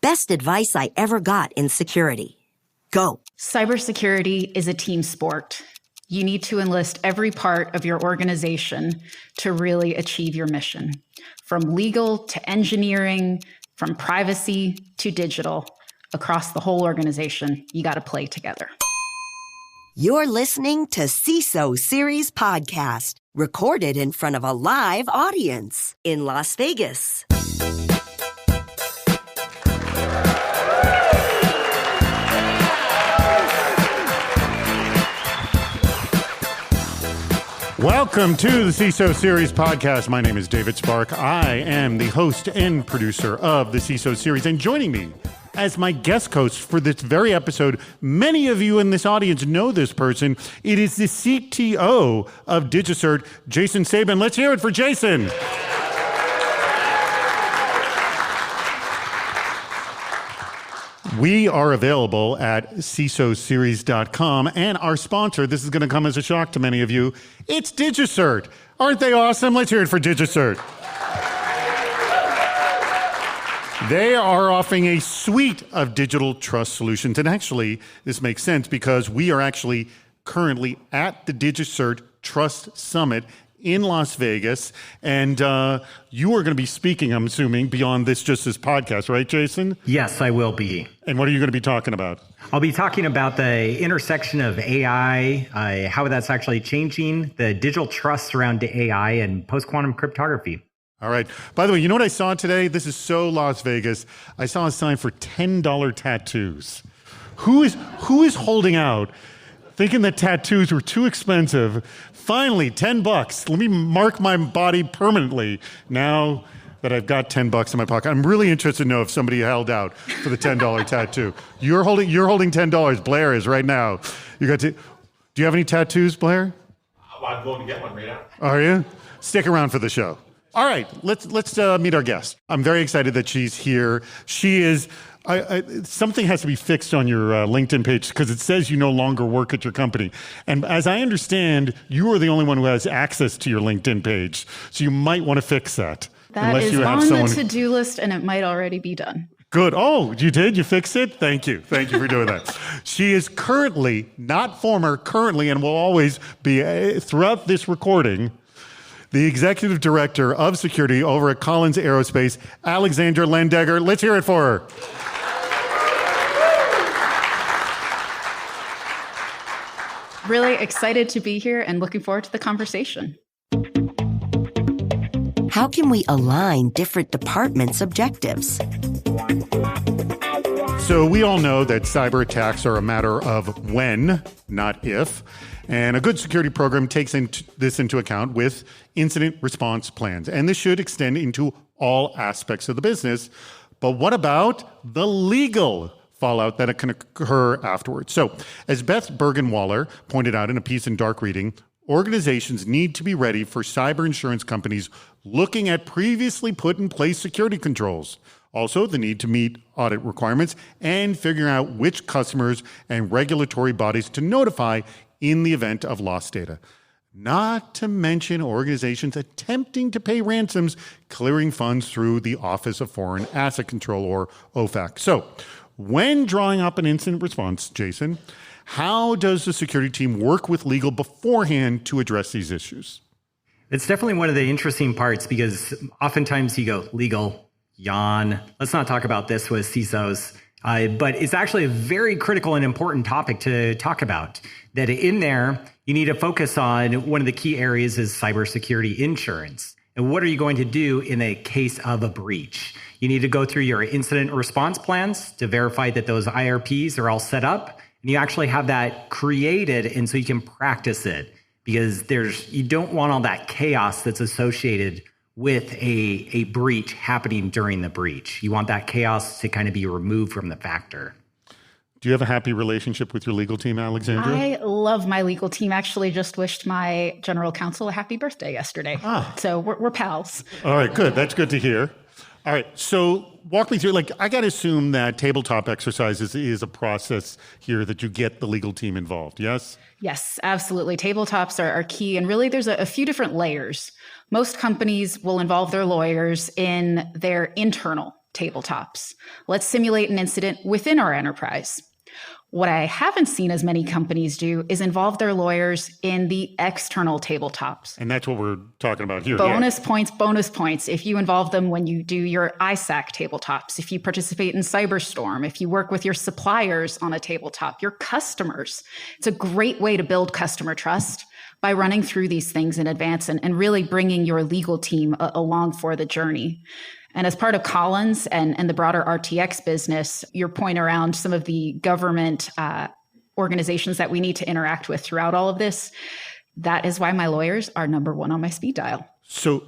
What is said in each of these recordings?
Best advice I ever got in security. Go. Cybersecurity is a team sport. You need to enlist every part of your organization to really achieve your mission. From legal to engineering, from privacy to digital, across the whole organization, you got to play together. You're listening to CISO Series Podcast, recorded in front of a live audience in Las Vegas. Welcome to the CISO Series Podcast. My name is David Spark. I am the host and producer of the CISO Series. And joining me as my guest host for this very episode, many of you in this audience know this person. It is the CTO of DigiCert, Jason Sabin. Let's hear it for Jason. We are available at CISOseries.com, and our sponsor, this is going to come as a shock to many of you, it's DigiCert. Aren't they awesome? Let's hear it for DigiCert. They are offering a suite of digital trust solutions, and actually, this makes sense because we are actually currently at the DigiCert Trust Summit in Las Vegas, and you are going to be speaking, I'm assuming, beyond this podcast, right, Jason? Yes, I will be. And what are you going to be talking about? I'll be talking about the intersection of AI, how that's actually changing the digital trust around AI and post-quantum cryptography. All right. By the way, you know what I saw today? This is so Las Vegas. I saw a sign for $10 tattoos. Who is holding out, thinking that tattoos were too expensive? Finally, $10. Let me mark my body permanently now that I've got $10 in my pocket. I'm really interested to know if somebody held out for the $10 tattoo. You're holding $10. Blair is right now. Do you have any tattoos, Blair? I'm going to get one right now. Are you? Stick around for the show. All right, let's meet our guest. I'm very excited that she's here. She is. Something has to be fixed on your LinkedIn page because it says you no longer work at your company. And as I understand, you are the only one who has access to your LinkedIn page. So you might want to fix that. That is on the to-do list, and it might already be done. Good. Oh, you did? You fixed it? Thank you. Thank you for doing that. She is currently, not former, currently, and will always be throughout this recording, the executive director of security over at Collins Aerospace, Alexandra Landegger. Let's hear it for her. Really excited to be here and looking forward to the conversation. How can we align different departments' objectives? So we all know that cyber attacks are a matter of when, not if. And a good security program takes this into account with incident response plans. And this should extend into all aspects of the business. But what about the legal fallout that can occur afterwards? So as Beth Bergen-Waller pointed out in a piece in Dark Reading, organizations need to be ready for cyber insurance companies looking at previously put in place security controls. Also, the need to meet audit requirements and figuring out which customers and regulatory bodies to notify in the event of lost data. Not to mention organizations attempting to pay ransoms, clearing funds through the Office of Foreign Asset Control, or OFAC. So, when drawing up an incident response, Jason, how does the security team work with legal beforehand to address these issues? It's definitely one of the interesting parts because oftentimes you go, legal, yawn. Let's not talk about this with CISOs. But it's actually a very critical and important topic to talk about. That in there, you need to focus on one of the key areas is cybersecurity insurance. And what are you going to do in the case of a breach? You need to go through your incident response plans to verify that those IRPs are all set up. And you actually have that created, and so you can practice it. Because you don't want all that chaos that's associated with a breach happening during the breach. You want that chaos to kind of be removed from the factor. Do you have a happy relationship with your legal team, Alexandra? I love my legal team. Actually just wished my general counsel a happy birthday yesterday. So we're pals. All right, good. That's good to hear. All right, so walk me through, I got to assume that tabletop exercises is a process here that you get the legal team involved, yes? Yes, absolutely. Tabletops are key. And really, there's a few different layers. Most companies will involve their lawyers in their internal tabletops. Let's simulate an incident within our enterprise. What I haven't seen as many companies do is involve their lawyers in the external tabletops. And that's what we're talking about here. Bonus points. If you involve them when you do your ISAC tabletops, if you participate in Cyberstorm, if you work with your suppliers on a tabletop, your customers. It's a great way to build customer trust by running through these things in advance and really bringing your legal team along for the journey. And as part of Collins and the broader RTX business, your point around some of the government organizations that we need to interact with throughout all of this, that is why my lawyers are number one on my speed dial. So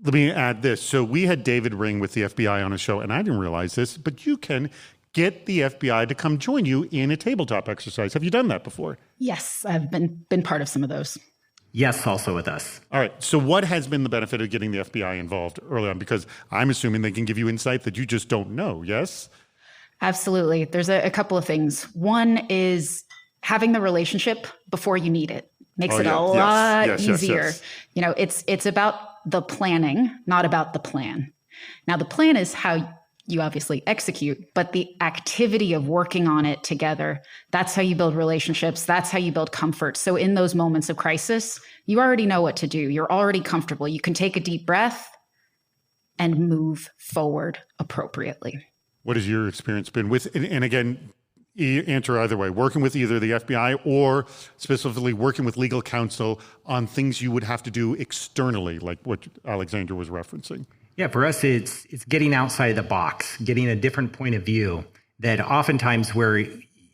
let me add this. So we had David Ring with the FBI on a show, and I didn't realize this, but you can get the FBI to come join you in a tabletop exercise. Have you done that before? Yes, I've been part of some of those. Yes, also with us. All right. So what has been the benefit of getting the FBI involved early on? Because I'm assuming they can give you insight that you just don't know, yes? Absolutely. There's a couple of things. One is having the relationship before you need it. Makes it a lot easier. Yes. You know, it's about the planning, not about the plan. Now, the plan is how you obviously execute, but the activity of working on it together, that's how you build relationships. That's how you build comfort. So in those moments of crisis, you already know what to do. You're already comfortable. You can take a deep breath and move forward appropriately. What has your experience been with, and again, answer either way, working with either the FBI or specifically working with legal counsel on things you would have to do externally, like what Alexandra was referencing? Yeah, for us, it's getting outside of the box, getting a different point of view that oftentimes where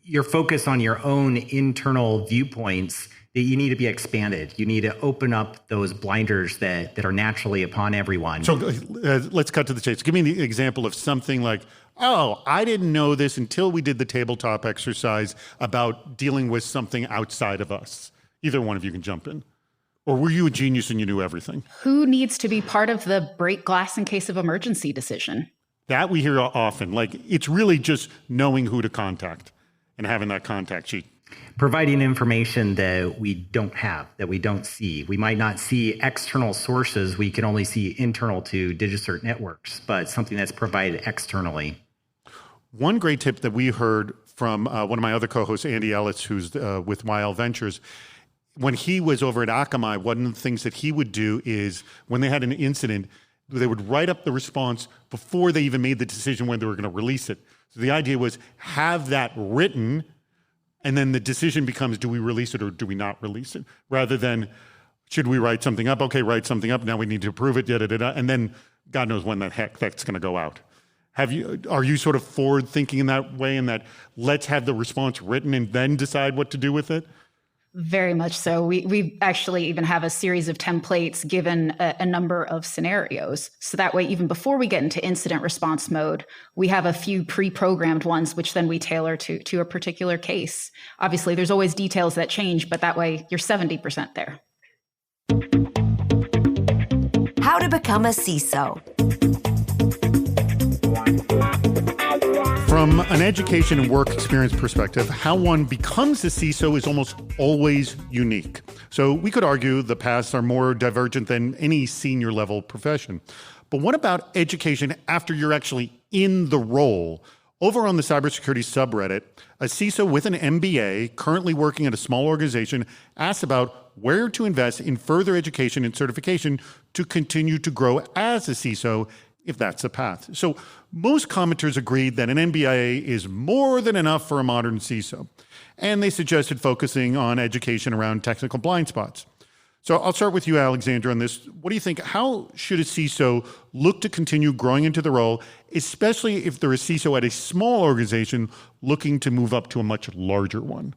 you're focused on your own internal viewpoints, that you need to be expanded. You need to open up those blinders that are naturally upon everyone. So let's cut to the chase. Give me the example of something like, oh, I didn't know this until we did the tabletop exercise about dealing with something outside of us. Either one of you can jump in. Or were you a genius and you knew everything? Who needs to be part of the break glass in case of emergency decision? That we hear often. Like, it's really just knowing who to contact and having that contact sheet. Providing information that we don't have, that we don't see. We might not see external sources. We can only see internal to DigiCert networks, but something that's provided externally. One great tip that we heard from one of my other co-hosts, Andy Ellis, who's with YL Ventures, when he was over at Akamai, one of the things that he would do is when they had an incident, they would write up the response before they even made the decision when they were going to release it. So the idea was have that written, and then the decision becomes, do we release it or do we not release it? Rather than, should we write something up? Okay, write something up. Now we need to approve it, and then God knows when the heck that's going to go out. Are you sort of forward thinking in that way, in that let's have the response written and then decide what to do with it? Very much so. We actually even have a series of templates given a number of scenarios. So that way, even before we get into incident response mode, we have a few pre-programmed ones, which then we tailor to a particular case. Obviously, there's always details that change, but that way you're 70% there. How to become a CISO. From an education and work experience perspective, how one becomes a CISO is almost always unique. So we could argue the paths are more divergent than any senior level profession. But what about education after you're actually in the role? Over on the cybersecurity subreddit, a CISO with an MBA currently working at a small organization asks about where to invest in further education and certification to continue to grow as a CISO, if that's a path. So most commenters agreed that an MBA is more than enough for a modern CISO, and they suggested focusing on education around technical blind spots. So I'll start with you, Alexandra, on this. What do you think? How should a CISO look to continue growing into the role, especially if they're a CISO at a small organization looking to move up to a much larger one?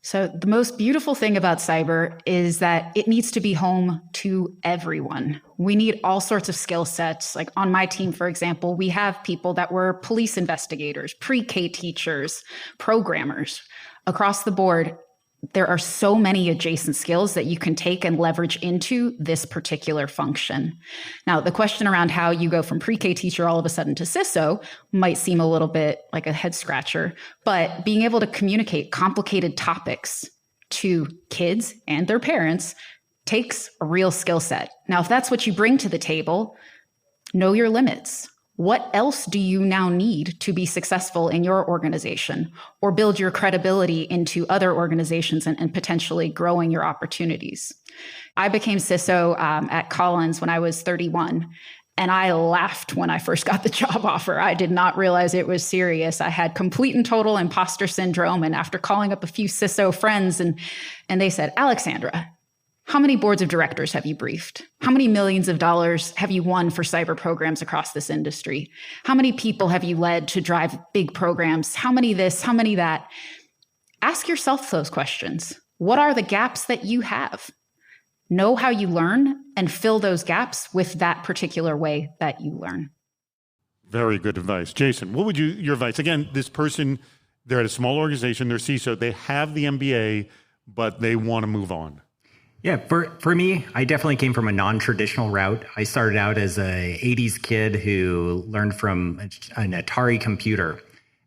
So the most beautiful thing about cyber is that it needs to be home to everyone. We need all sorts of skill sets. Like on my team, for example, we have people that were police investigators, pre-K teachers, programmers. Across the board, there are so many adjacent skills that you can take and leverage into this particular function. Now, the question around how you go from pre-K teacher all of a sudden to CISO might seem a little bit like a head scratcher, but being able to communicate complicated topics to kids and their parents takes a real skill set. Now, if that's what you bring to the table, know your limits. What else do you now need to be successful in your organization or build your credibility into other organizations and potentially growing your opportunities? I became CISO at Collins when I was 31. And I laughed when I first got the job offer. I did not realize it was serious. I had complete and total imposter syndrome. And after calling up a few CISO friends, and they said, Alexandra, how many boards of directors have you briefed? How many millions of dollars have you won for cyber programs across this industry? How many people have you led to drive big programs? How many this, how many that? Ask yourself those questions. What are the gaps that you have? Know how you learn and fill those gaps with that particular way that you learn. Very good advice. Jason, what would your advice? Again, this person, they're at a small organization, they're CISO, they have the MBA, but they want to move on. Yeah, for me, I definitely came from a non-traditional route. I started out as a 80s kid who learned from an Atari computer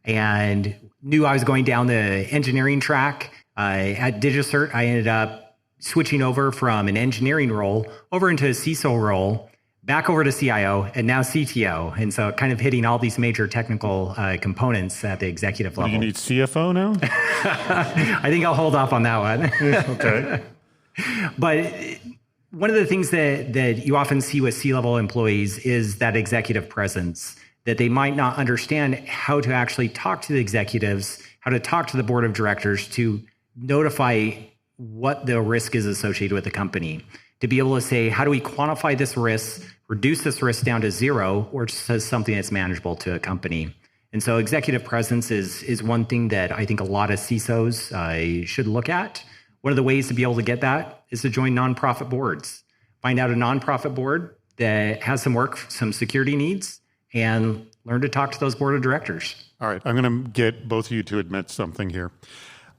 and knew I was going down the engineering track. At DigiCert, I ended up switching over from an engineering role over into a CISO role, back over to CIO, and now CTO. And so kind of hitting all these major technical components at the executive level. Do you need CFO now? I think I'll hold off on that one. Okay. But one of the things that you often see with C-level employees is that executive presence, that they might not understand how to actually talk to the executives, how to talk to the board of directors to notify what the risk is associated with the company, to be able to say, how do we quantify this risk, reduce this risk down to zero, or just as something that's manageable to a company. And so executive presence is one thing that I think a lot of CISOs should look at. One of the ways to be able to get that is to join nonprofit boards. Find out a nonprofit board that has some work, some security needs, and learn to talk to those board of directors. All right, I'm going to get both of you to admit something here.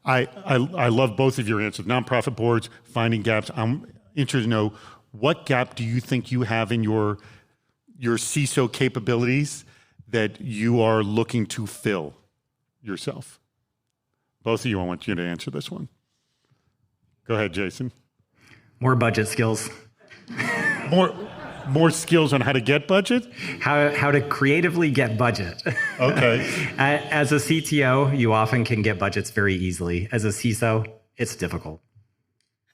I love both of your answers. Nonprofit boards, finding gaps. I'm interested to know, what gap do you think you have in your CISO capabilities that you are looking to fill yourself? Both of you, I want you to answer this one. Go ahead, Jason. More budget skills. More skills on how to get budget? How to creatively get budget. Okay. As a CTO, you often can get budgets very easily. As a CISO, it's difficult.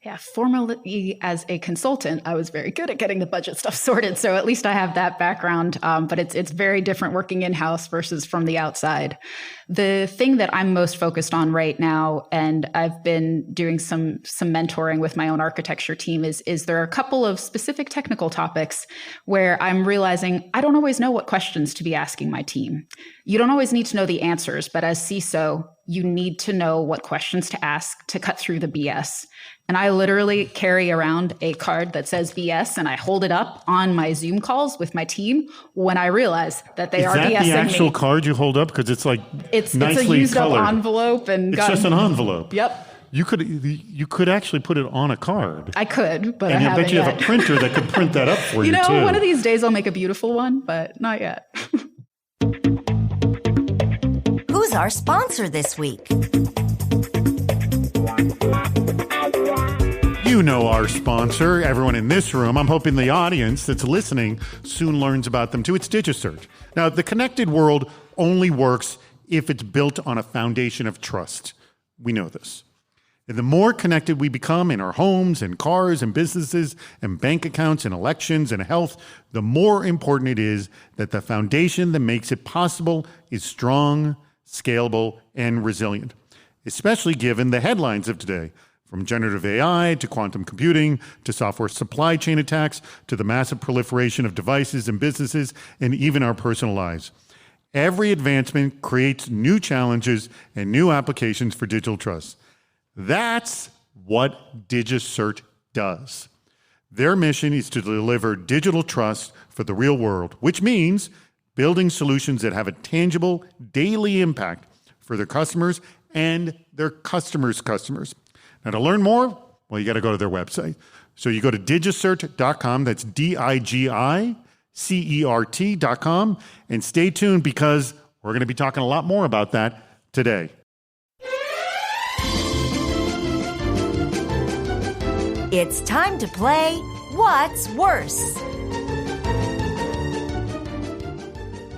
Yeah, formerly as a consultant, I was very good at getting the budget stuff sorted. So at least I have that background. But it's very different working in-house versus from the outside. The thing that I'm most focused on right now, and I've been doing some mentoring with my own architecture team, is there are a couple of specific technical topics where I'm realizing I don't always know what questions to be asking my team. You don't always need to know the answers, but as CISO, you need to know what questions to ask to cut through the BS. And I literally carry around a card that says BS, and I hold it up on my Zoom calls with my team when I realize that they are BSing me. Is that the actual card you hold up? Because it's like it's nicely a used colored. up envelope, and it's just an envelope. Yep. You could actually put it on a card. I could, but and I haven't bet you yet. have a printer that could print that up for you, too. One of these days I'll make a beautiful one, but not yet. Who's our sponsor this week? You know our sponsor, everyone in this room. I'm hoping the audience that's listening soon learns about them too. It's DigiCert. Now, the connected world only works if it's built on a foundation of trust. We know this. And the more connected we become in our homes and cars and businesses and bank accounts and elections and health, the more important it is that the foundation that makes it possible is strong, scalable, and resilient, especially given the headlines of today. From generative AI to quantum computing to software supply chain attacks to the massive proliferation of devices and businesses and even our personal lives. Every advancement creates new challenges and new applications for digital trust. That's what DigiCert does. Their mission is to deliver digital trust for the real world, which means building solutions that have a tangible daily impact for their customers and their customers' customers. Now, to learn more, well, you got to go to their website. So you go to digicert.com, that's digicert.com, and stay tuned because we're going to be talking a lot more about that today. It's time to play What's Worse?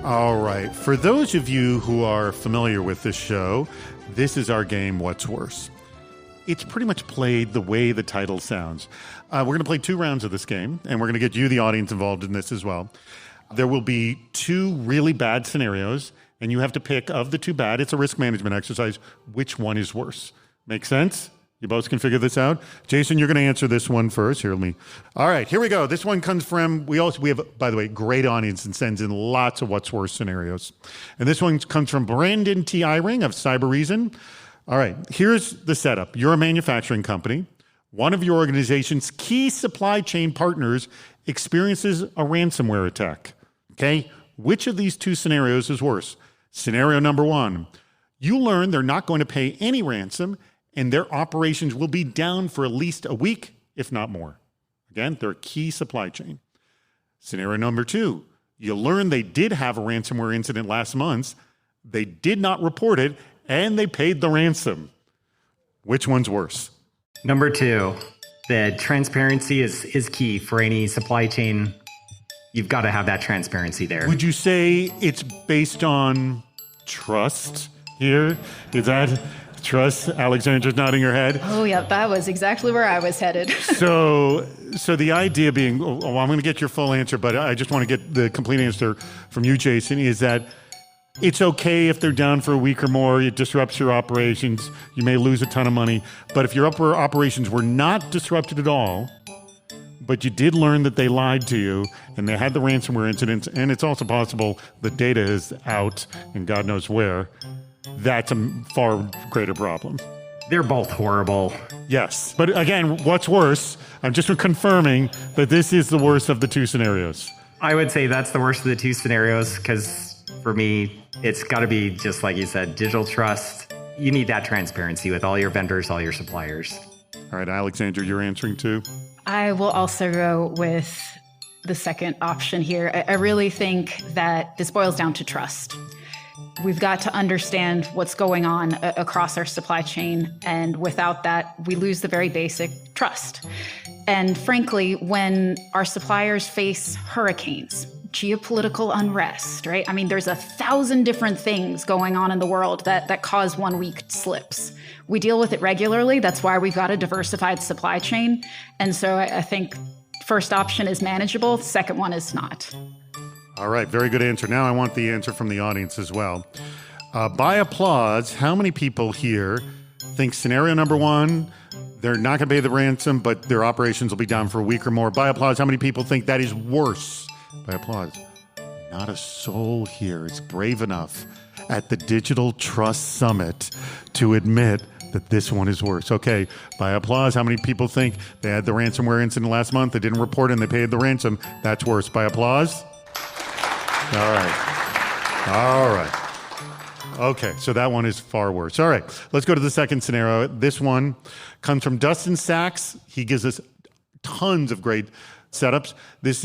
All right. For those of you who are familiar with this show, this is our game, What's Worse? It's pretty much played the way the title sounds. We're going to play 2 rounds of this game, and we're going to get you, the audience, involved in this as well. There will be 2 really bad scenarios, and you have to pick of the 2 bad. It's a risk management exercise. Which one is worse? Make sense? You both can figure this out. Jason, you're going to answer this one first. Here, All right, here we go. This one comes from, we have, by the way, great audience and sends in lots of what's worse scenarios. And this one comes from Brandon T. Eyring of Cyber. All right, here's the setup. You're a manufacturing company. One of your organization's key supply chain partners experiences a ransomware attack. Okay, which of these 2 scenarios is worse? Scenario number 1, you learn they're not going to pay any ransom and their operations will be down for at least a week, if not more. Again, they're a key supply chain. Scenario number 2, you learn they did have a ransomware incident last month, they did not report it, and they paid the ransom. Which one's worse? Number 2, the transparency is key for any supply chain. You've got to have that transparency there. Would you say it's based on trust here? Is that trust? Alexandra's nodding her head. Oh, yeah, that was exactly where I was headed. So the idea being, I'm going to get your full answer, but I just want to get the complete answer from you, Jason, is that it's okay if they're down for a week or more. It disrupts your operations. You may lose a ton of money. But if your operations were not disrupted at all, but you did learn that they lied to you and they had the ransomware incidents, and it's also possible the data is out and God knows where, that's a far greater problem. They're both horrible. Yes. But again, what's worse? I'm just confirming that this is the worst of the 2 scenarios. I would say that's the worst of the 2 scenarios because for me, it's got to be just like you said, digital trust. You need that transparency with all your vendors, all your suppliers. All right, Alexandra, you're answering too? I will also go with the second option here. I really think that this boils down to trust. We've got to understand what's going on across our supply chain. And without that, we lose the very basic trust. And frankly, when our suppliers face hurricanes, geopolitical unrest, right? I mean, there's 1,000 different things going on in the world that cause 1 week slips. We deal with it regularly. That's why we've got a diversified supply chain. And so I think first option is manageable. Second one is not. All right, very good answer. Now I want the answer from the audience as well. By applause, how many people here think scenario number 1, they're not going to pay the ransom, but their operations will be down for a week or more? By applause, how many people think that is worse? By applause. Not a soul here is brave enough at the Digital Trust Summit to admit that this one is worse. Okay, by applause, how many people think they had the ransomware incident last month, they didn't report it, and they paid the ransom? That's worse. By applause? All right. Okay, so that one is far worse. All right, let's go to the second scenario. This one comes from Dustin Sachs. He gives us tons of great setups.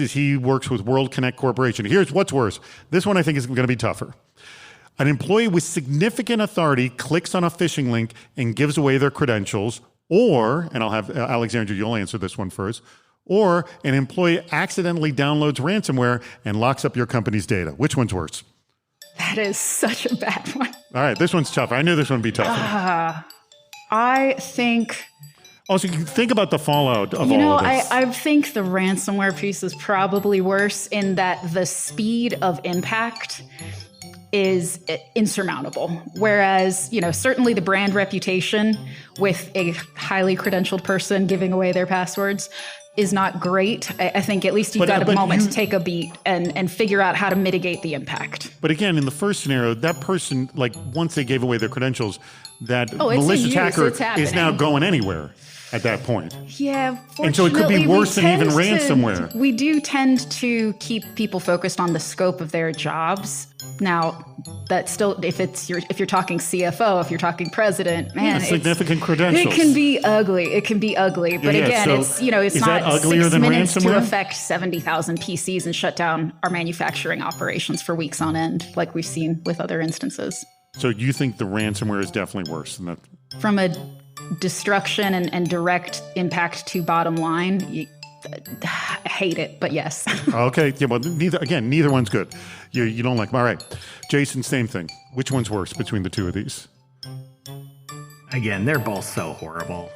He works with World Connect Corporation. Here's what's worse. This one I think is going to be tougher. An employee with significant authority clicks on a phishing link and gives away their credentials, or, and I'll have Alexandra, you'll answer this one first, or an employee accidentally downloads ransomware and locks up your company's data. Which one's worse? That is such a bad one. All right, this one's tough. I knew this one would be tougher. I think... Also, you can think about the fallout of all of this. I think the ransomware piece is probably worse in that the speed of impact is insurmountable. Whereas, certainly the brand reputation with a highly credentialed person giving away their passwords is not great. I think at least you've got a moment to take a beat and figure out how to mitigate the impact. But again, in the first scenario, that person, once they gave away their credentials, that malicious hacker is now going anywhere at that point. Yeah, and so it could be worse than even ransomware. We do tend to keep people focused on the scope of their jobs. Now, that's still, if you're talking CFO, if you're talking president, man, significant credentials. It can be ugly. But again, so it's is not that uglier 6 than minutes ransomware? to affect 70,000 PCs and shut down our manufacturing operations for weeks on end, like we've seen with other instances. So you think the ransomware is definitely worse than that? From a destruction and direct impact to bottom line, I hate it, but yes. Okay. Yeah, well, neither one's good. You don't like them. All right. Jason, same thing. Which one's worse between the two of these? Again, they're both so horrible.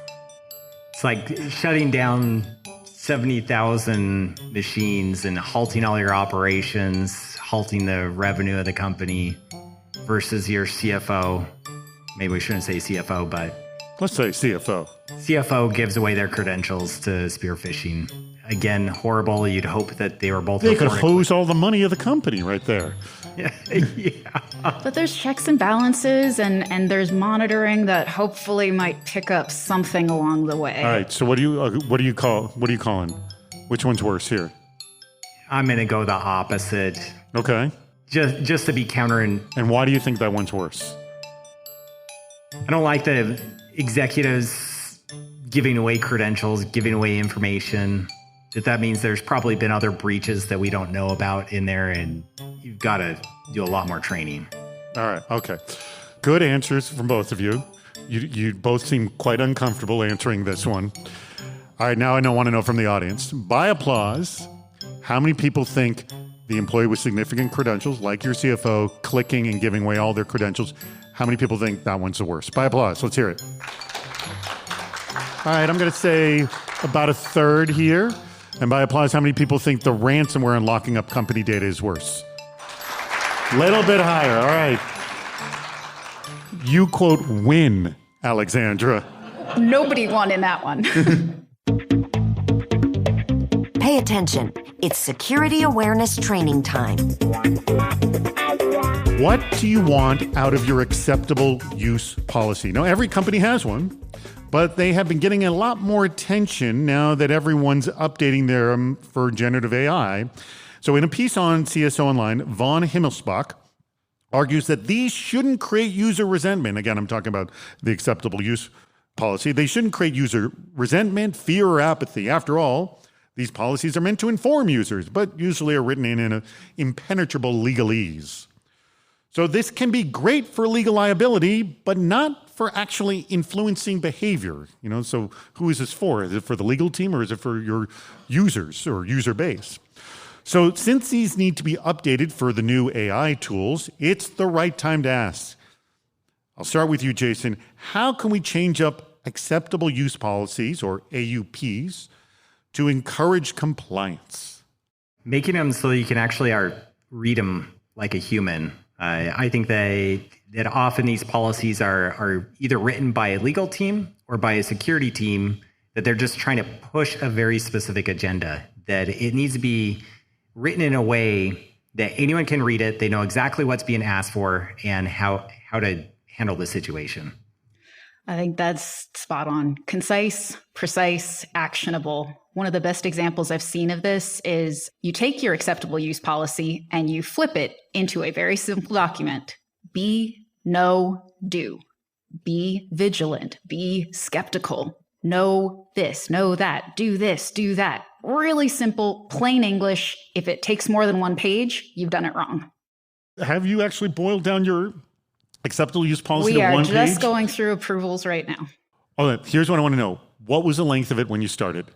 It's like shutting down 70,000 machines and halting all your operations, halting the revenue of the company versus your CFO. Maybe we shouldn't say CFO, but Let's say CFO. CFO gives away their credentials to spear phishing. Again, horrible. You'd hope that they were both. They could hose all the money of the company right there. Yeah. But there's checks and balances and there's monitoring that hopefully might pick up something along the way. All right. So what are you calling? Which one's worse here? I'm going to go the opposite. Okay. Just to be counter and why do you think that one's worse? I don't like the executives giving away credentials, giving away information. That means there's probably been other breaches that we don't know about in there, and you've got to do a lot more training. All right. Okay. Good answers from both of you. You both seem quite uncomfortable answering this one. All right. Now I want to know from the audience. By applause, how many people think the employee with significant credentials, like your CFO, clicking and giving away all their credentials, how many people think that one's the worst? By applause. Let's hear it. All right. I'm going to say about a third here. And by applause, how many people think the ransomware and locking up company data is worse? Little bit higher. All right. You quote win, Alexandra. Nobody won in that one. Pay attention. It's security awareness training time. What do you want out of your acceptable use policy? Now, every company has one, but they have been getting a lot more attention now that everyone's updating them for generative AI. So in a piece on CSO Online, Von Himmelsbach argues that these shouldn't create user resentment. Again, I'm talking about the acceptable use policy. They shouldn't create user resentment, fear, or apathy. After all, these policies are meant to inform users, but usually are written in an impenetrable legalese. So this can be great for legal liability, but not for actually influencing behavior. So who is this for? Is it for the legal team or is it for your users or user base? So since these need to be updated for the new AI tools, it's the right time to ask. I'll start with you, Jason. How can we change up acceptable use policies, or AUPs, to encourage compliance? Making them so you can actually read them like a human. I think that often these policies are either written by a legal team or by a security team, that they're just trying to push a very specific agenda, that it needs to be written in a way that anyone can read it. They know exactly what's being asked for and how to handle the situation. I think that's spot on. Concise, precise, actionable. One of the best examples I've seen of this is you take your acceptable use policy and you flip it into a very simple document. Be, know, do. Be vigilant. Be skeptical. Know this, know that. Do this, do that. Really simple, plain English. If it takes more than one page, you've done it wrong. Have you actually boiled down your acceptable use policy to one page? We are just going through approvals right now. Oh, here's what I want to know. What was the length of it when you started?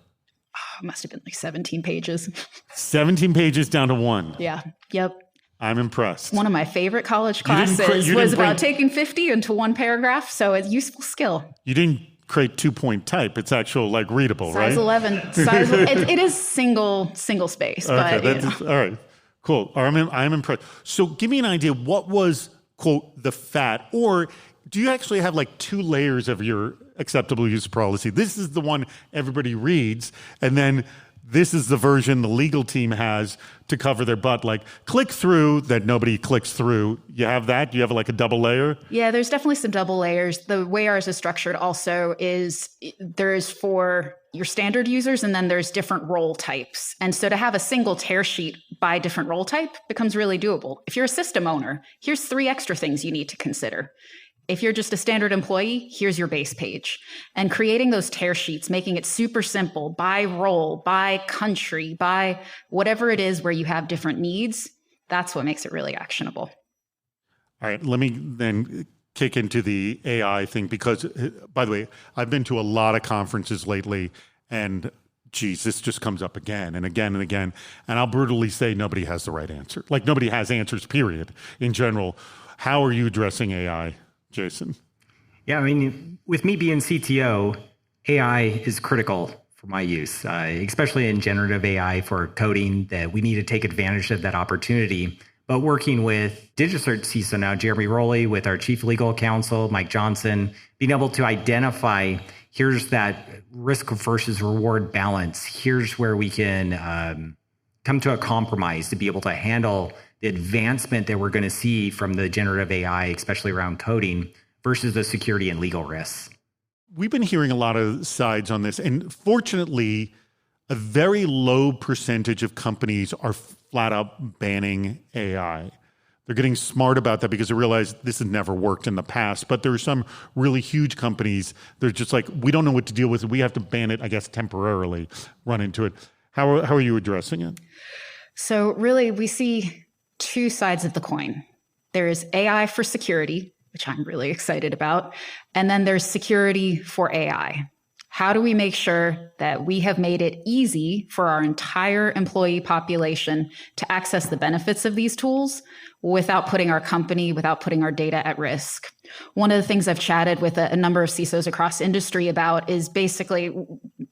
It must have been like 17 pages. 17 pages down to one. Yeah. Yep. I'm impressed. One of my favorite college classes was about taking 50 into one paragraph. So it's a useful skill. You didn't create 2-point type. It's actual readable, size right? 11. It is single space. Okay, but, all right. Cool. I'm impressed. So give me an idea. What was, quote, the fat? Or do you actually have 2 layers of your acceptable use policy? This is the one everybody reads, and then this is the version the legal team has to cover their butt. Click through that nobody clicks through. You have that? You have a double layer? Yeah, there's definitely some double layers. The way ours is structured also is there's for your standard users, and then there's different role types. And so to have a single tear sheet by different role type becomes really doable. If you're a system owner, here's 3 extra things you need to consider. If you're just a standard employee, here's your base page. And creating those tear sheets, making it super simple by role, by country, by whatever it is where you have different needs, that's what makes it really actionable. All right, let me then kick into the AI thing because, by the way, I've been to a lot of conferences lately, and geez, this just comes up again and again and again. And I'll brutally say nobody has the right answer. Like nobody has answers, period, in general. How are you addressing AI, Jason? Yeah, I mean, with me being CTO, AI is critical for my use, especially in generative AI for coding, that we need to take advantage of that opportunity. But working with DigiCert CISO now, Jeremy Rowley, with our chief legal counsel, Mike Johnson, being able to identify, here's that risk versus reward balance. Here's where we can come to a compromise to be able to handle the advancement that we're going to see from the generative AI, especially around coding, versus the security and legal risks. We've been hearing a lot of sides on this, and fortunately, a very low percentage of companies are flat out banning AI. They're getting smart about that because they realize this has never worked in the past. But there are some really huge companies that are just like, we don't know what to deal with. We have to ban it, I guess, temporarily, run into it. How are you addressing it? So really, we see two sides of the coin. There is AI for security, which I'm really excited about. And then there's security for AI. How do we make sure that we have made it easy for our entire employee population to access the benefits of these tools without putting our company, without putting our data at risk? One of the things I've chatted with a number of CISOs across industry about is basically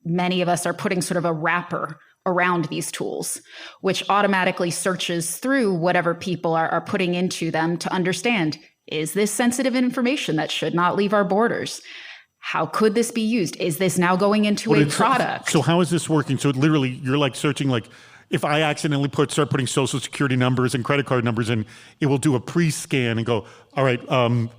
many of us are putting sort of a wrapper around these tools, which automatically searches through whatever people are putting into them to understand, is this sensitive information that should not leave our borders? How could this be used? Is this now going into a product? So how is this working? So literally, you're like searching, like if I accidentally start putting social security numbers and credit card numbers in, it will do a pre-scan and go, all right,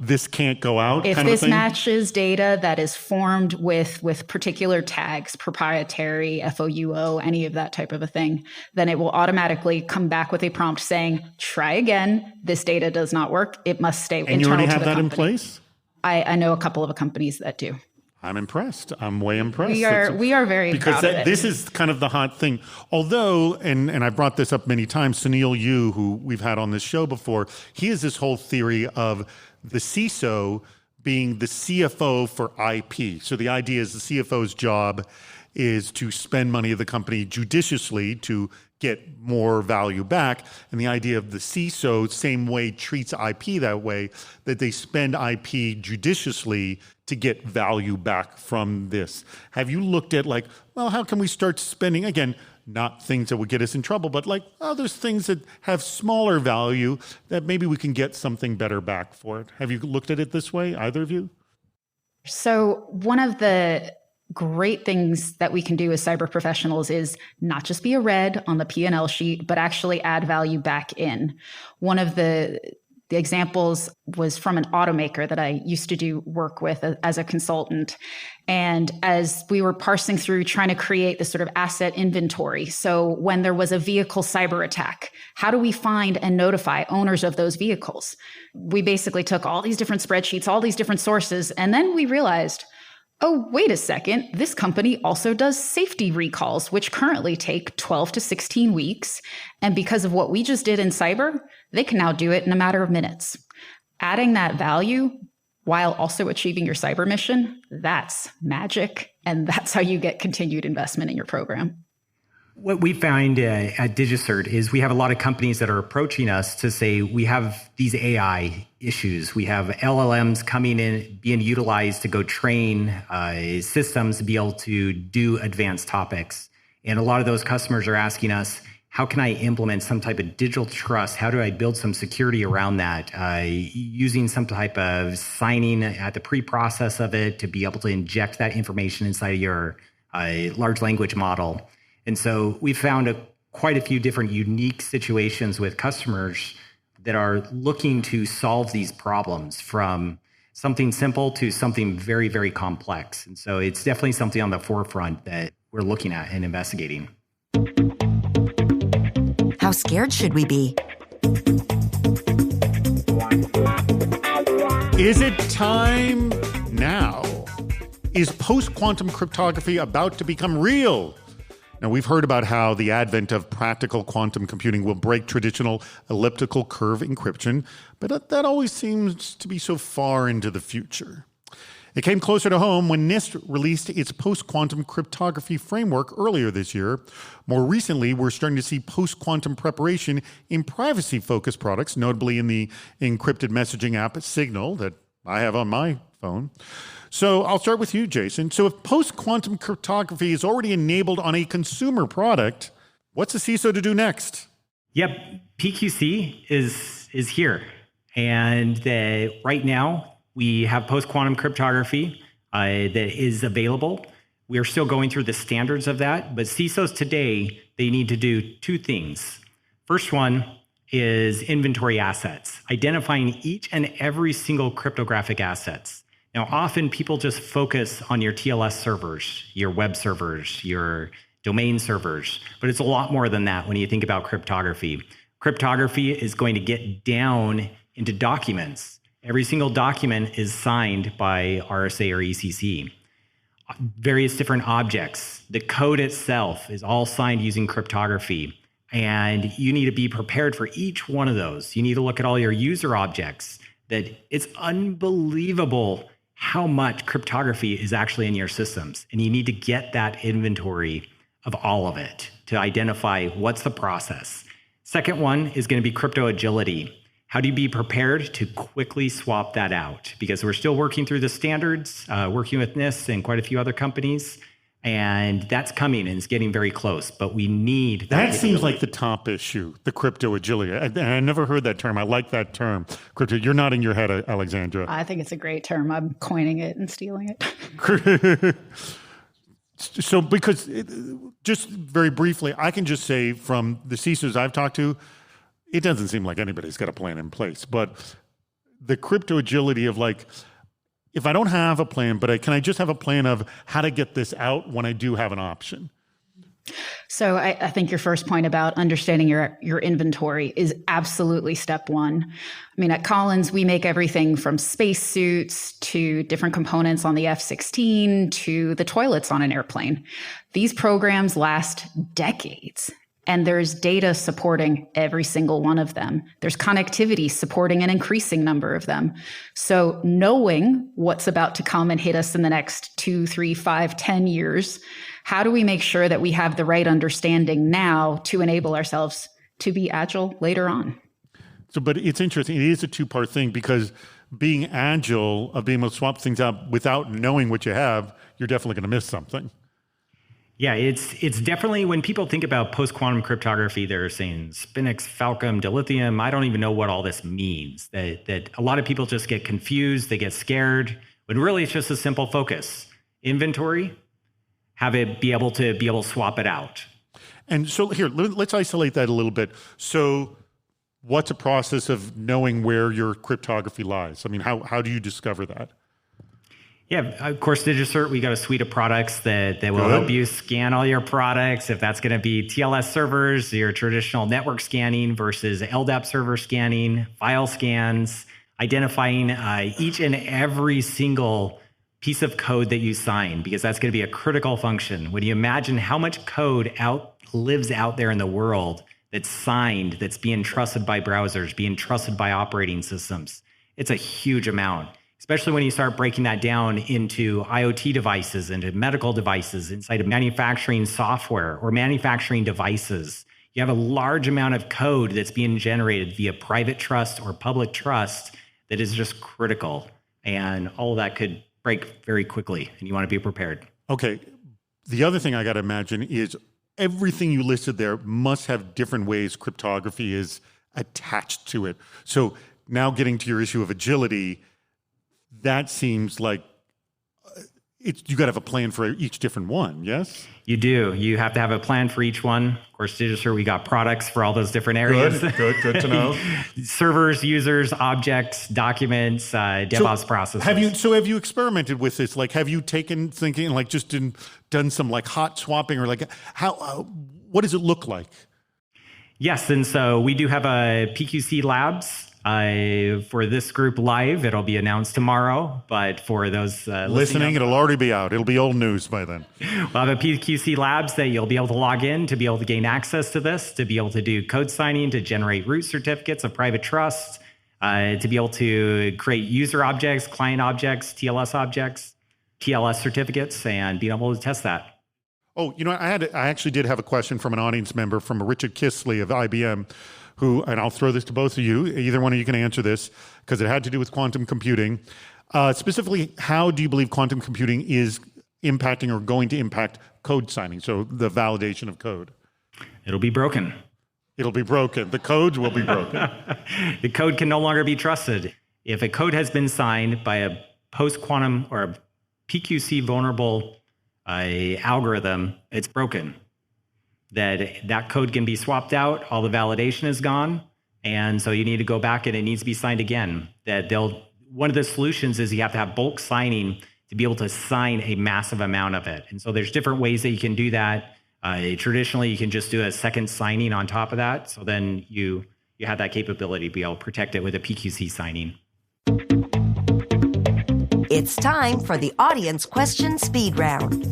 this can't go out. If this matches data that is formed with particular tags, proprietary, FOUO, any of that type of a thing, then it will automatically come back with a prompt saying, try again. This data does not work. It must stay internal to the company. And you already have that in place? I know a couple of companies that do. I'm impressed. I'm way impressed. We are very because proud of it. This is kind of the hot thing. Although, and I brought this up many times, Sunil Yu, who we've had on this show before, he has this whole theory of the CISO being the CFO for IP. So the idea is the CFO's job is to spend money of the company judiciously to get more value back. And the idea of the CISO, same way, treats IP that way, that they spend IP judiciously to get value back from this. Have you looked at like, well, how can we start spending, again, not things that would get us in trouble, but like, oh, there's things that have smaller value that maybe we can get something better back for it. Have you looked at it this way, either of you? So one of the great things that we can do as cyber professionals is not just be a red on the P&L sheet, but actually add value back in. One of the examples was from an automaker that I used to do work with as a consultant. And as we were parsing through trying to create this sort of asset inventory. So when there was a vehicle cyber attack, how do we find and notify owners of those vehicles? We basically took all these different spreadsheets, all these different sources, and then we realized, oh, wait a second, this company also does safety recalls, which currently take 12 to 16 weeks. And because of what we just did in cyber, they can now do it in a matter of minutes. Adding that value while also achieving your cyber mission, that's magic. And that's how you get continued investment in your program. What we find at DigiCert is we have a lot of companies that are approaching us to say, we have these AI issues. We have LLMs coming in, being utilized to go train systems to be able to do advanced topics. And a lot of those customers are asking us, how can I implement some type of digital trust? How do I build some security around that? Using some type of signing at the pre-process of it to be able to inject that information inside of your large language model. And so we found quite a few different unique situations with customers that are looking to solve these problems, from something simple to something very, very complex. And so it's definitely something on the forefront that we're looking at and investigating. How scared should we be? Is it time now? Is post-quantum cryptography about to become real? Now, we've heard about how the advent of practical quantum computing will break traditional elliptical curve encryption, but that always seems to be so far into the future. It came closer to home when NIST released its post-quantum cryptography framework earlier this year. More recently, we're starting to see post-quantum preparation in privacy-focused products, notably in the encrypted messaging app Signal that I have on my phone. So I'll start with you, Jason. So if post-quantum cryptography is already enabled on a consumer product, what's a CISO to do next? Yep, PQC is here. And right now, we have post-quantum cryptography that is available. We are still going through the standards of that, but CISOs today, they need to do two things. First one is inventory assets, identifying each and every single cryptographic assets. Now, often people just focus on your TLS servers, your web servers, your domain servers, but it's a lot more than that when you think about cryptography. Cryptography is going to get down into documents. Every single document is signed by RSA or ECC. Various different objects. The code itself is all signed using cryptography. And you need to be prepared for each one of those. You need to look at all your user objects. That it's unbelievable how much cryptography is actually in your systems. And you need to get that inventory of all of it to identify what's the process. Second one is going to be crypto agility. How do you be prepared to quickly swap that out? Because we're still working through the standards, working with NIST and quite a few other companies. And that's coming and it's getting very close. But we need that seems like the top issue, the crypto agility. I never heard that term. I like that term. Crypto. You're nodding your head, Alexandra. I think it's a great term. I'm coining it and stealing it. So just very briefly, I can just say from the CISOs I've talked to, it doesn't seem like anybody's got a plan in place. But the crypto agility of like, if I don't have a plan, but can I just have a plan of how to get this out when I do have an option? So I think your first point about understanding your inventory is absolutely step one. I mean, at Collins, we make everything from spacesuits to different components on the F-16 to the toilets on an airplane. These programs last decades. And there's data supporting every single one of them. There's connectivity supporting an increasing number of them. So knowing what's about to come and hit us in the next 2, 3, 5, 10 years, how do we make sure that we have the right understanding now to enable ourselves to be agile later on? So, but it's interesting. It is a two-part thing because being agile, of being able to swap things out without knowing what you have, you're definitely going to miss something. Yeah, it's definitely, when people think about post-quantum cryptography, they're saying Spinix, Falcom, Dilithium. I don't even know what all this means. That a lot of people just get confused, they get scared, but really it's just a simple focus. Inventory, have it be able to swap it out. And so here, let's isolate that a little bit. So what's a process of knowing where your cryptography lies? I mean, how do you discover that? Yeah, of course, DigiCert, we got a suite of products that will help you scan all your products. If that's going to be TLS servers, your traditional network scanning versus LDAP server scanning, file scans, identifying each and every single piece of code that you sign, because that's going to be a critical function. When you imagine how much code lives out there in the world that's signed, that's being trusted by browsers, being trusted by operating systems, it's a huge amount. Especially when you start breaking that down into IoT devices, into medical devices, inside of manufacturing software or manufacturing devices. You have a large amount of code that's being generated via private trust or public trust that is just critical. And all of that could break very quickly, and you want to be prepared. Okay. The other thing I got to imagine is everything you listed there must have different ways cryptography is attached to it. So now getting to your issue of agility, that seems like you got to have a plan for each different one, yes? You do. You have to have a plan for each one. Of course, DigiCert, we got products for all those different areas. Good to know. Servers, users, objects, documents, DevOps processes. Have you experimented with this? Like, have you taken thinking, like, just done some like hot swapping, or like what does it look like? Yes, and so we do have a PQC Labs. For this group live, it'll be announced tomorrow. But for those listening, it'll already be out. It'll be old news by then. We'll have a PQC Labs that you'll be able to log in to be able to gain access to this, to be able to do code signing, to generate root certificates of private trust, to be able to create user objects, client objects, TLS certificates, and being able to test that. Oh, I actually did have a question from an audience member, from Richard Kisley of IBM, who, and I'll throw this to both of you, either one of you can answer this, because it had to do with quantum computing. Specifically, how do you believe quantum computing is impacting or going to impact code signing, so the validation of code? It'll be broken. It'll be broken. The codes will be broken. The code can no longer be trusted. If a code has been signed by a post-quantum or a PQC vulnerable algorithm, it's broken. That code can be swapped out, all the validation is gone, and so you need to go back and it needs to be signed again. One of the solutions is you have to have bulk signing to be able to sign a massive amount of it. And so there's different ways that you can do that. Traditionally, you can just do a second signing on top of that. So then you have that capability to be able to protect it with a PQC signing. It's time for the audience question speed round.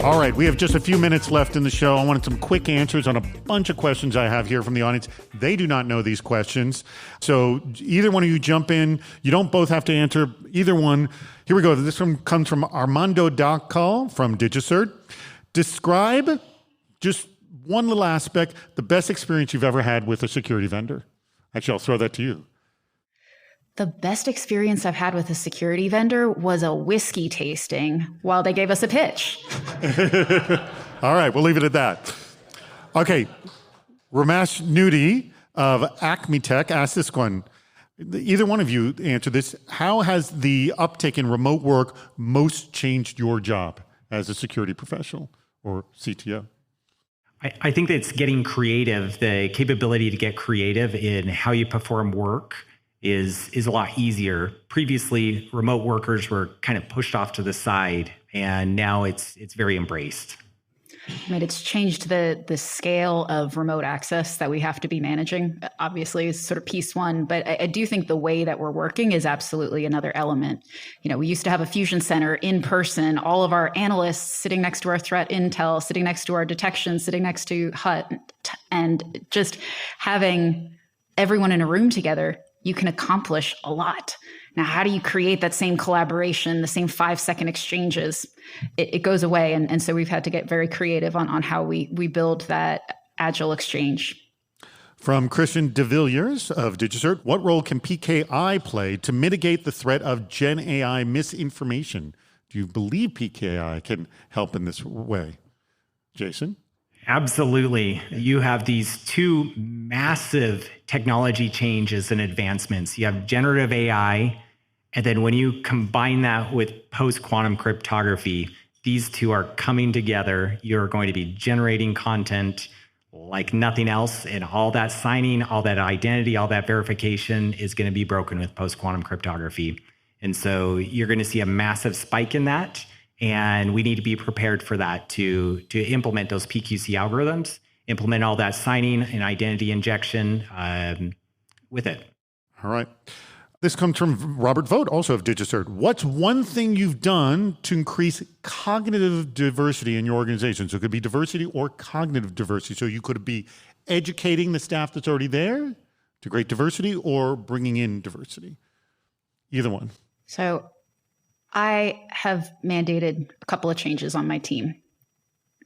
All right, we have just a few minutes left in the show. I wanted some quick answers on a bunch of questions I have here from the audience. They do not know these questions. So either one of you jump in. You don't both have to answer either one. Here we go. This one comes from Armando Dacal from DigiCert. Describe, just one little aspect, the best experience you've ever had with a security vendor. Actually, I'll throw that to you. The best experience I've had with a security vendor was a whiskey tasting while they gave us a pitch. All right, we'll leave it at that. Okay, Ramesh Nudi of Acme Tech asked this one. Either one of you answer this. How has the uptick in remote work most changed your job as a security professional or CTO? I think that it's getting creative. The capability to get creative in how you perform work is a lot easier. Previously, remote workers were kind of pushed off to the side, and now it's very embraced. I mean, it's changed the scale of remote access that we have to be managing. Obviously, it's sort of piece one, but I do think the way that we're working is absolutely another element. We used to have a fusion center in person, all of our analysts sitting next to our threat intel, sitting next to our detection, sitting next to HUT, and just having everyone in a room together, you can accomplish a lot. Now, how do you create that same collaboration, the same 5-second exchanges? It goes away. And so we've had to get very creative on how we build that agile exchange. From Christian de Villiers of DigiCert, what role can PKI play to mitigate the threat of Gen AI misinformation? Do you believe PKI can help in this way? Jason? Absolutely. You have these two massive technology changes and advancements. You have generative AI, and then when you combine that with post-quantum cryptography, these two are coming together. You're going to be generating content like nothing else, and all that signing, all that identity, all that verification is going to be broken with post-quantum cryptography. And so you're going to see a massive spike in that. And we need to be prepared for that to implement those PQC algorithms, implement all that signing and identity injection with it. All right. This comes from Robert Vogt, also of DigiCert. What's one thing you've done to increase cognitive diversity in your organization? So it could be diversity or cognitive diversity. So you could be educating the staff that's already there to create diversity or bringing in diversity. Either one. So I have mandated a couple of changes on my team.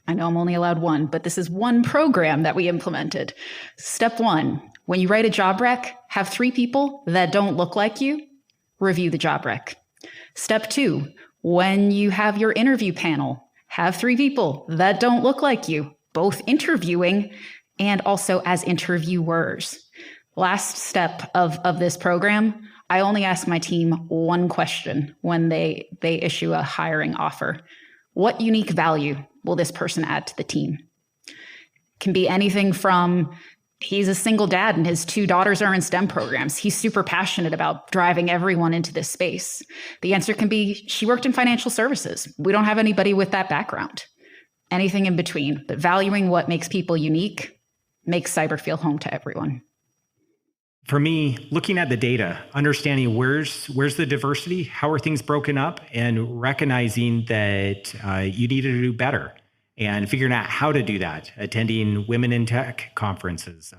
I know I'm only allowed one, but this is one program that we implemented. Step one, when you write a job rec, have 3 people that don't look like you review the job rec. Step two, when you have your interview panel, have 3 people that don't look like you, both interviewing and also as interviewers. Last step of this program, I only ask my team one question when they issue a hiring offer. What unique value will this person add to the team? Can be anything from he's a single dad and his 2 daughters are in STEM programs. He's super passionate about driving everyone into this space. The answer can be she worked in financial services. We don't have anybody with that background. Anything in between, but valuing what makes people unique makes cyber feel home to everyone. For me, looking at the data, understanding where's the diversity, how are things broken up, and recognizing that you need to do better. and figuring out how to do that, attending women in tech conferences,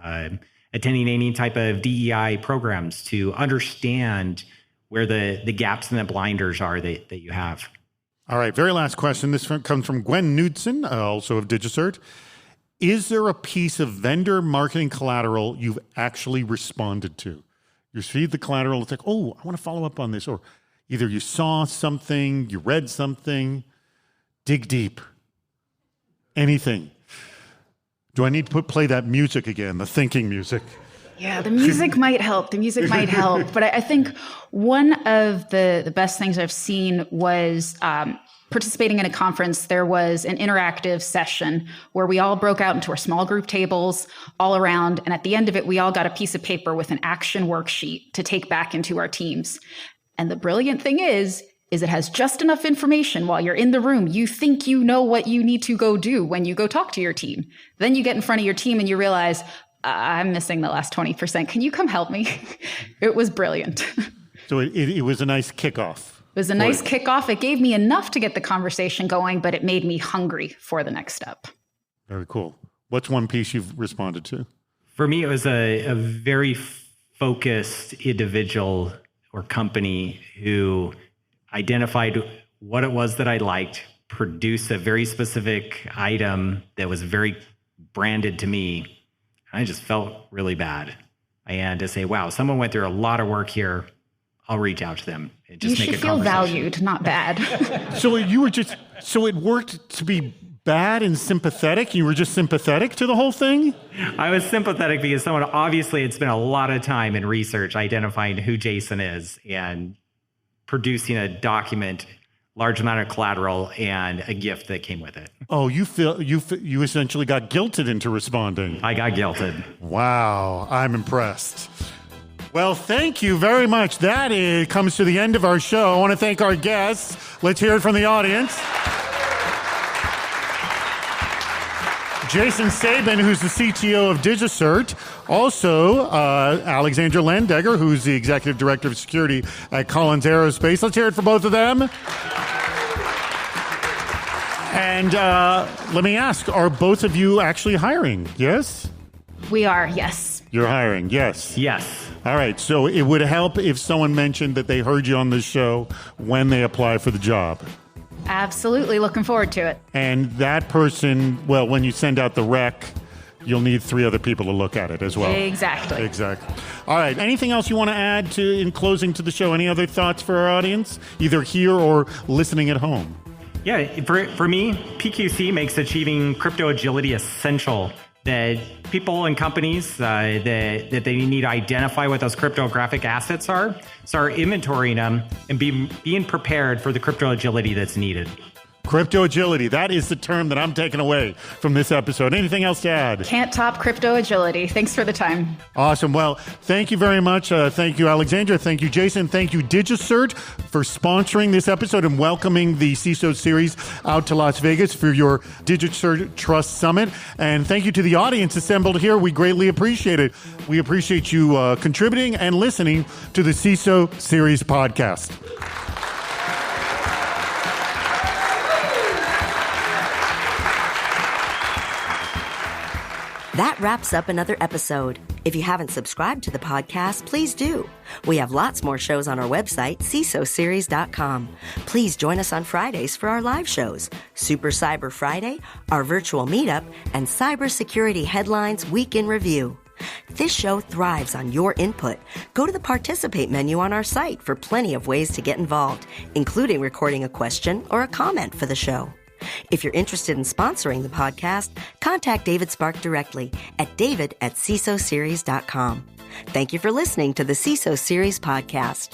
attending any type of DEI programs to understand where the gaps and the blinders are that you have. All right, very last question. This comes from Gwen Knudsen, also of DigiCert. Is there a piece of vendor marketing collateral you've actually responded to? You see the collateral, it's like, oh, I want to follow up on this. Or either you saw something, you read something, dig deep. Anything. Do I need to play that music again, the thinking music? Yeah, the music might help. But I think one of the best things I've seen was participating in a conference. There was an interactive session where we all broke out into our small group tables all around. And at the end of it, we all got a piece of paper with an action worksheet to take back into our teams. And the brilliant thing is it has just enough information while you're in the room. You think you know what you need to go do when you go talk to your team. Then you get in front of your team and you realize, I'm missing the last 20%. Can you come help me? It was brilliant. So it was a nice kickoff. It was a nice kickoff. It gave me enough to get the conversation going, but it made me hungry for the next step. Very cool. What's one piece you've responded to? For me, it was a very focused individual or company who identified what it was that I liked, produced a very specific item that was very branded to me. I just felt really bad. And to say, wow, someone went through a lot of work here. I'll reach out to them. And just you make should a feel valued, not bad. So it worked to be bad and sympathetic? You were just sympathetic to the whole thing? I was sympathetic because someone obviously had spent a lot of time in research identifying who Jason is and producing a document, large amount of collateral, and a gift that came with it. Oh, you essentially got guilted into responding. I got guilted. Wow, I'm impressed. Well, thank you very much. That comes to the end of our show. I want to thank our guests. Let's hear it from the audience. Jason Sabin, who's the CTO of DigiCert. Also, Alexandra Landegger, who's the Executive Director of Security at Collins Aerospace. Let's hear it for both of them. And let me ask, are both of you actually hiring? Yes? We are, yes. You're hiring, yes. Yes. All right, so it would help if someone mentioned that they heard you on this show when they apply for the job. Absolutely, looking forward to it. And that person, well, when you send out the rec, you'll need 3 other people to look at it as well. Exactly. All right, anything else you want to add in closing to the show? Any other thoughts for our audience, either here or listening at home? Yeah, for me, PQC makes achieving crypto agility essential. That people and companies that they need to identify what those cryptographic assets are, start inventorying them, and being prepared for the crypto agility that's needed. Crypto agility, that is the term that I'm taking away from this episode. Anything else to add? Can't top crypto agility. Thanks for the time. Awesome. Well, thank you very much. Thank you, Alexandra. Thank you, Jason. Thank you, DigiCert, for sponsoring this episode and welcoming the CISO series out to Las Vegas for your DigiCert Trust Summit. And thank you to the audience assembled here. We greatly appreciate it. We appreciate you contributing and listening to the CISO series podcast. That wraps up another episode. If you haven't subscribed to the podcast, please do. We have lots more shows on our website, CISOseries.com. Please join us on Fridays for our live shows, Super Cyber Friday, our virtual meetup, and Cybersecurity Headlines Week in Review. This show thrives on your input. Go to the Participate menu on our site for plenty of ways to get involved, including recording a question or a comment for the show. If you're interested in sponsoring the podcast, contact David Spark directly at david@cisoseries.com. Thank you for listening to the CISO Series podcast.